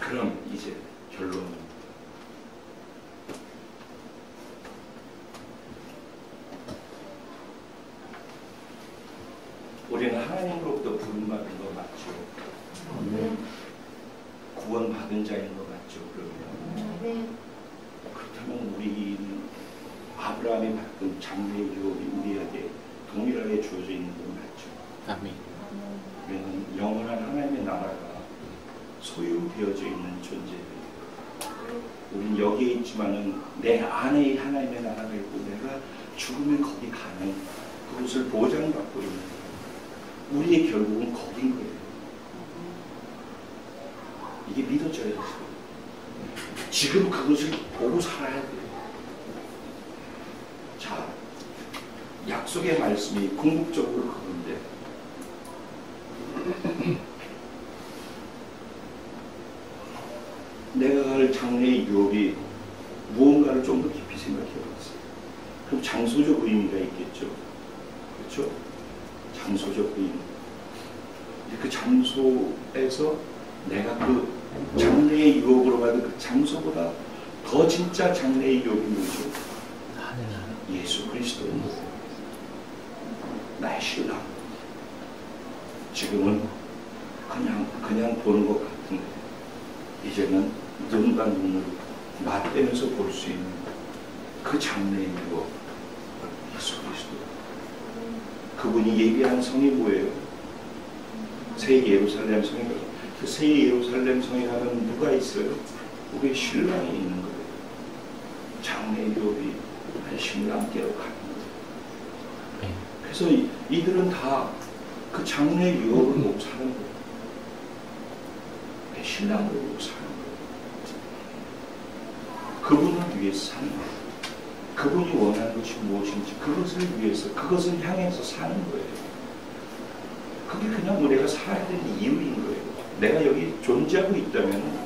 그럼 이제 결론은 우리는 하나님으로부터 부름받은 거 맞죠? 구원받은 자인 거 맞죠? 그러면 그렇다면 우리는 아브라함이 받은 장래의 유업이 우리에게 동일하게 주어져 있는 거 맞죠? 아멘. 우리는 영원한 하나님의 나라가 소유되어져 있는 존재예요. 우리는 여기에 있지만은 내 안에 하나님의 나라가 있고 내가 죽으면 거기 가는 그것을 보장받고 있는 우리의 결국은 거긴 거예요. 이게 믿어져야 돼요. 지금 그것을 보고 살아야 돼요. 자, 약속의 말씀이 궁극적으로 그건데 내가 갈 장래의 유업이 무언가를 좀 더 깊이 생각해 봤어요. 그럼 장소적 의미가 있겠죠. 그렇죠? 장소적 의미. 그 장소에서 내가 그 장래의 유업으로 받은 그 장소보다 더 진짜 장래의 유업이 뭐죠? 예수 그리스도입니다. 나의 신랑. 지금은 그냥 보는 것 같은데 이제는 눈과 눈으로 맞대면서 볼 수 있는 그 장래의 유업 예수 그리스도. 그분이 예비한 성이 뭐예요? 새 예루살렘 성이다. 그 새 예루살렘 성에 가면 누가 있어요? 우리의 신랑이 있는 거예요. 장래의 유업이 신랑께로 가는 거예요. 그래서 이들은 다 그 장래의 유업을 못 사는 거예요. 내 신랑을 못 사는 거예요. 그분을 위해서 사는 거예요. 그분이 원하는 것이 무엇인지 그것을 위해서 그것을 향해서 사는 거예요. 그게 그냥 우리가 살아야 되는 이유인 거예요. 내가 여기 존재하고 있다면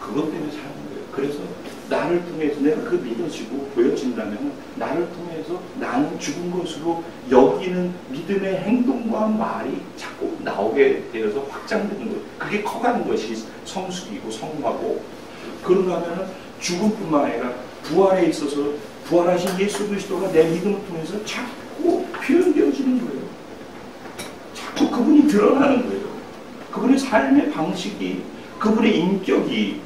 그것 때문에 사는 거예요. 그래서 나를 통해서 내가 그 믿어지고 보여진다면 나를 통해서 나는 죽은 것으로 여기는 믿음의 행동과 말이 자꾸 나오게 되어서 확장되는 거예요. 그게 커가는 것이 성숙이고 성화고 그런가 하면 죽음뿐만 아니라 부활에 있어서 부활하신 예수 그리스도가 내 믿음을 통해서 자꾸 표현되어지는 거예요. 자꾸 그분이 드러나는 거예요. 그분의 삶의 방식이, 그분의 인격이,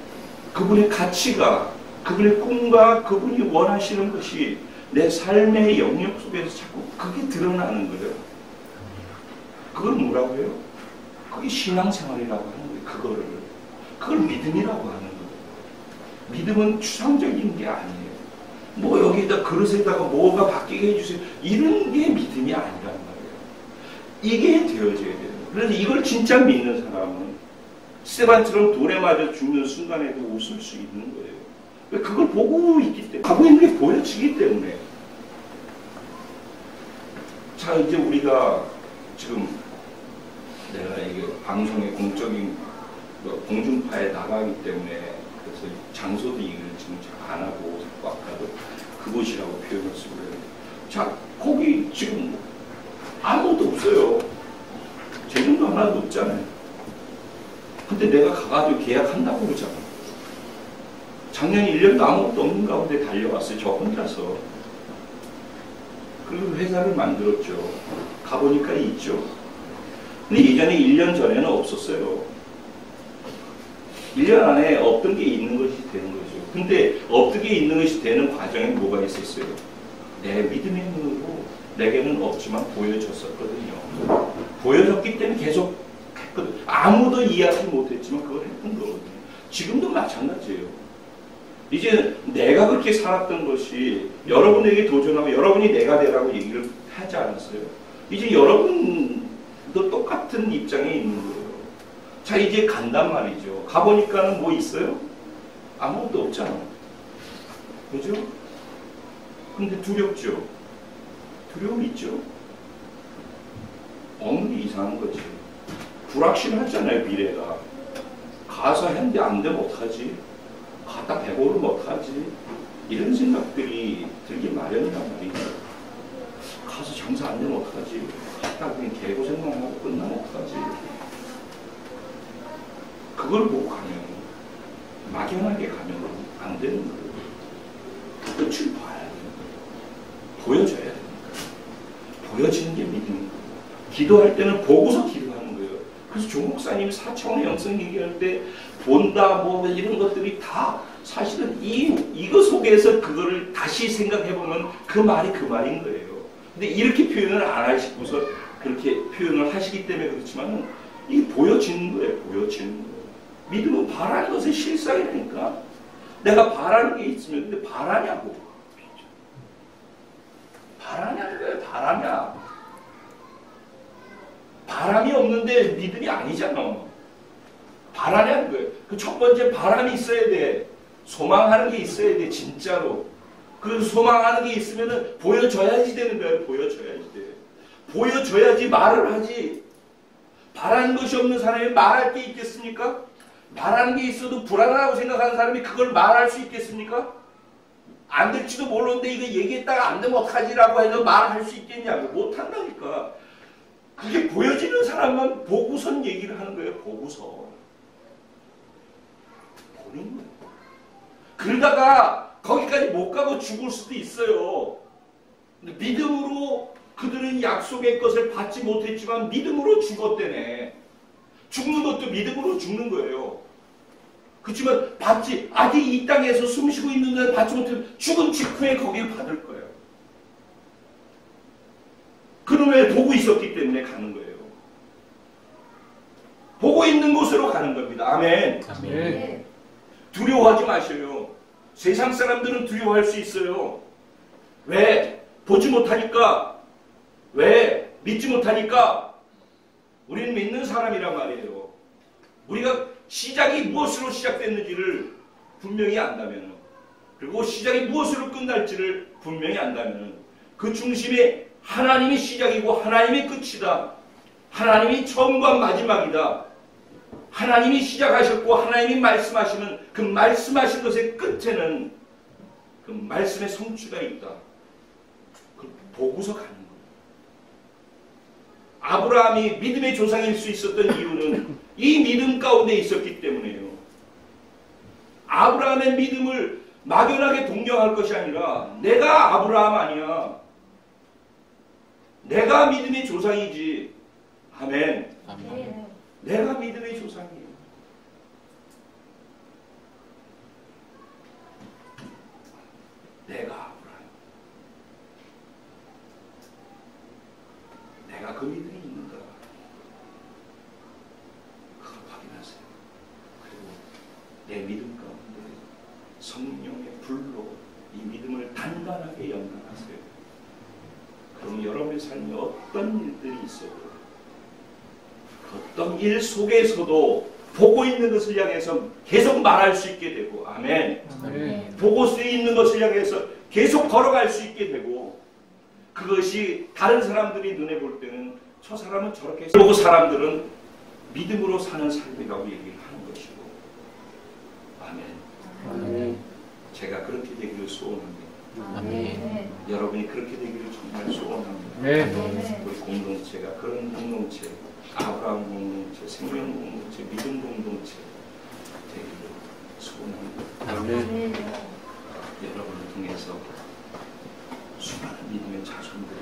그분의 가치가, 그분의 꿈과 그분이 원하시는 것이 내 삶의 영역 속에서 자꾸 그게 드러나는 거예요. 그걸 뭐라고 해요? 그게 신앙생활이라고 하는 거예요. 그걸 믿음이라고 하는 거예요. 믿음은 추상적인 게 아니에요. 뭐 여기다 그릇에다가 뭐가 바뀌게 해주세요. 이런 게 믿음이 아니란 말이에요. 이게 되어져야 돼요. 그래서 이걸 진짜 믿는 사람은 스테반처럼 돌에 맞아 죽는 순간에도 웃을 수 있는 거예요. 왜? 그걸 보고 있기 때문에, 하고 있는 게 보여지기 때문에. 자, 이제 우리가 지금 내가 이게 방송의 공적인 공중파에 나가기 때문에 그래서 장소도 얘기를 지금 잘 안 하고 자꾸 아까도 그곳이라고 표현을 쓰고 그래요. 자, 거기 지금 아무것도 없어요. 재능도 하나도 없잖아요. 근데 내가 가가지고 계약한다고 그러잖아. 작년에 1년도 아무것도 없는 가운데 달려왔어요. 저 혼자서. 그리고 회사를 만들었죠. 가보니까 있죠. 근데 예전에 1년 전에는 없었어요. 1년 안에 없던 게 있는 것이 되는 거죠. 근데 없던 게 있는 것이 되는 과정에 뭐가 있었어요? 내 믿음의 눈으로 내게는 없지만 보여졌었거든요. 보여졌기 때문에 계속 했거든요. 아무도 이해하지 못했지만 그걸 했던 거거든요. 지금도 마찬가지예요. 이제 내가 그렇게 살았던 것이 여러분에게 도전하고 여러분이 내가 되라고 얘기를 하지 않았어요. 이제 여러분도 똑같은 입장에 있는 거예요. 자, 이제 간단 말이죠. 가보니까는 뭐 있어요? 아무것도 없잖아. 그죠? 근데 두렵죠? 두려움 있죠? 없는 게 이상한 거지. 불확실하잖아요, 미래가. 가서 했는데 안 되면 어떡하지? 갔다 배고르면 어떡하지? 이런 생각들이 들기 마련이란 말이죠. 가서 장사 안 되면 어떡하지? 갔다 그냥 개고생만 하고 끝나면 어떡하지? 그걸 보고 가면, 막연하게 가면 안 되는 거예요. 끝을 봐야 되는 거예요. 보여줘야 되는 거예요. 보여지는 게 믿음인 거예요. 기도할 때는 보고서 기도하는 거예요. 그래서 조 목사님이 4차원의 영성 얘기할 때 본다, 뭐 이런 것들이 다 사실은 이거 속에서 그거를 다시 생각해보면 그 말이 그 말인 거예요. 근데 이렇게 표현을 안 하시고서 그렇게 표현을 하시기 때문에 그렇지만은 이게 보여지는 거예요. 보여지는 거예요. 믿음은 바라는 것의 실상이라니까. 내가 바라는 게 있으면 근데 바라냐고. 바라냐는 거예요. 바라냐. 바람이 없는데 믿음이 아니잖아. 바라냐는 거예요. 그 첫 번째 바람이 있어야 돼. 소망하는 게 있어야 돼. 진짜로. 그 소망하는 게 있으면은 보여줘야지 되는 거예요. 보여줘야지 돼. 보여줘야지 말을 하지. 바라는 것이 없는 사람이 말할 게 있겠습니까? 말하는 게 있어도 불안하다고 생각하는 사람이 그걸 말할 수 있겠습니까? 안 될지도 모르는데 이거 얘기했다가 안 되면 어떡하지라고 해서 말할 수 있겠냐고. 못한다니까. 그게 보여지는 사람만 보고선 얘기를 하는 거예요. 보고서. 보는 거예요. 그러다가 거기까지 못 가고 죽을 수도 있어요. 근데 믿음으로 그들은 약속의 것을 받지 못했지만 믿음으로 죽었대네. 죽는 것도 믿음으로 죽는 거예요. 그렇지만 받지, 아직 이 땅에서 숨쉬고 있는 날 받지 못하면 죽은 직후에 거기를 받을 거예요. 그놈의 보고 있었기 때문에 가는 거예요. 보고 있는 곳으로 가는 겁니다. 아멘. 아멘. 두려워하지 마셔요. 세상 사람들은 두려워할 수 있어요. 왜? 보지 못하니까. 왜? 믿지 못하니까. 우리는 믿는 사람이란 말이에요. 우리가 시작이 무엇으로 시작됐는지를 분명히 안다면, 그리고 시작이 무엇으로 끝날지를 분명히 안다면, 그 중심에 하나님이 시작이고 하나님이 끝이다. 하나님이 처음과 마지막이다. 하나님이 시작하셨고 하나님이 말씀하시는 그 말씀하신 것의 끝에는 그 말씀의 성취가 있다. 그걸 보고서 가는 거예요. 아브라함이 믿음의 조상일 수 있었던 이유는 이 믿음 가운데 있었기 때문이에요. 아브라함의 믿음을 막연하게 동경할 것이 아니라 내가 아브라함 아니야. 내가 믿음의 조상이지. 아멘. 아멘. 내가 믿음의 조상이에요. 내가 아브라함. 내가 그 믿음이 있는가? 그걸 확인하세요. 그리고 내 믿음 가운데 성령의 불로 이 믿음을 단단하게 연단하세요. 그럼 여러분의 삶에 어떤 일들이 있어도 어떤 일 속에서도 보고 있는 것을 향해서 계속 말할 수 있게 되고, 아멘. 아멘. 보고 수 있는 것을 향해서 계속 걸어갈 수 있게 되고, 그것이 다른 사람들이 눈에 볼 때는 저 사람은 저렇게 보고 사람들은 믿음으로 사는 삶이라고 얘기를 하는 것이고, 아멘. 아멘. 제가 그렇게 되기를 소원합니다. 아멘. 여러분이 그렇게 되기를 정말 소원합니다. 네. 우리 공동체가 그런 공동체, 아브라함 공동체, 생명 공동체, 믿음 공동체 되기를 소원합니다. 아멘. 여러분을 통해서 수많은 믿음의 자손들이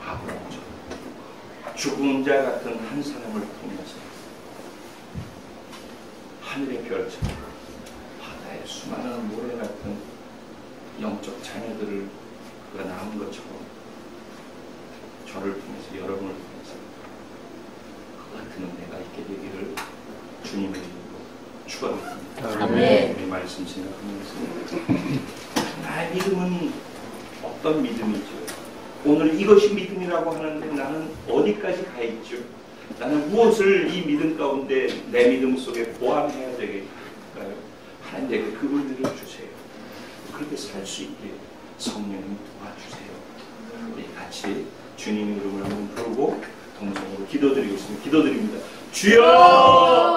아브라함처럼 죽은 자 같은 한 사람을 통해서 하늘의 별처럼 바다의 수많은 모래 같은 영적 자녀들을 그가 낳은 것처럼 저를 통해서 여러분을 통해서 그 같은 은혜가 있게 되기를 주님의 이름으로 축원합니다. 아멘. 우리 말씀 생각하면서 나의 믿음은 어떤 믿음이죠? 오늘 이것이 믿음이라고 하는데 나는 어디까지 가 있죠? 나는 무엇을 이 믿음 가운데 내 믿음 속에 보완해야 되겠을까요? 하나님께 그 은혜를 주세요. 그렇게 살 수 있게 성령님 도와주세요. 우리 같이 주님 이름을 한번 부르고 동성으로 기도드리겠습니다. 기도드립니다. 주여!